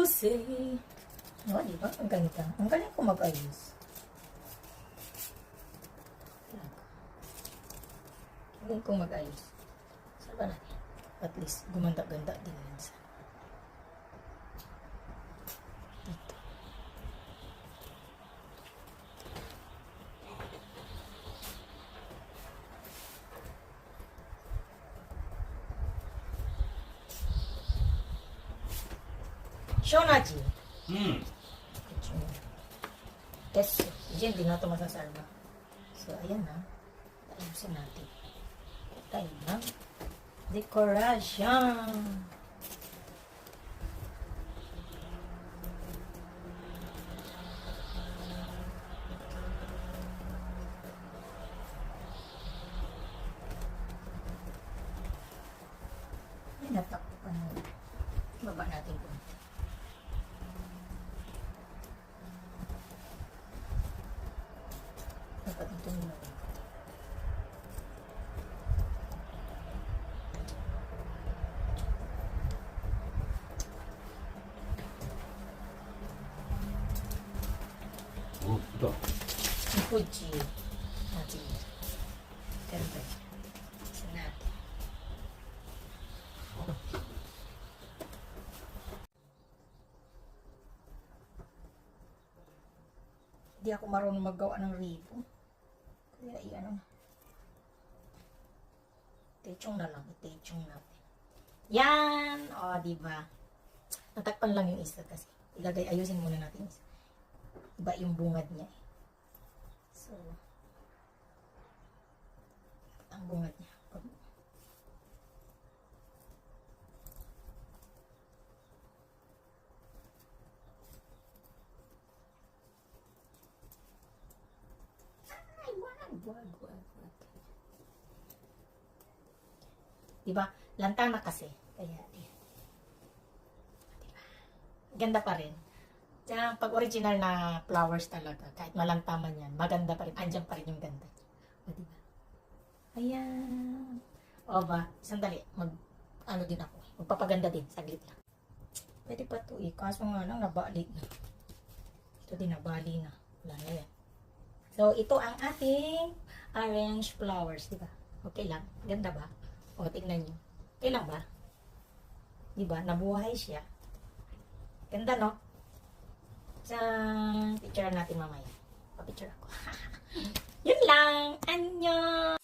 say. O, diba? Ang ganito. Ang galing ko mag-ayos. Galing ko mag-ayos. Saba natin. At least, gumanda-ganda din minsan. Ito. Shonaji. Yes. Diyan, di na ito masasalba. So, ayan na. Ayusin natin. Tayo na. Decoration. Ay, natakpan mo. Baba natin po. Dapat ito nila. Ito. Fuji. Natin. Ganda. Isa natin. Hindi ako marunong maggawa ng ribbon. Kaya iyan. Techong na lang. Techong natin. Yan! O, diba? Natakpan lang yung isa kasi. Ilagay, ayusin muna natin isa. Iba yung bungad niya eh. So, ang bungad niya. Ay, wag. Diba? Lantana kasi. Kaya, diba? Ganda pa rin. Kaya pag original na flowers talaga, kahit malantaman yan, maganda pa rin. Andiyan pa rin yung ganda. O, diba? Ayan. O ba? Sandali. Ano din ako. Magpapaganda din. Saglit lang. Pwede pa ito eh. Kaso nga lang, nabali na. Ito din, nabali na. Wala na yan. So, ito ang ating arranged flowers. Diba? Okay lang. Ganda ba? O, tingnan nyo. Okay lang ba? Diba? Nabuhay siya. Ganda, no? Sa picture natin mamaya. Pa-picture ako. Yun lang. Annyeong!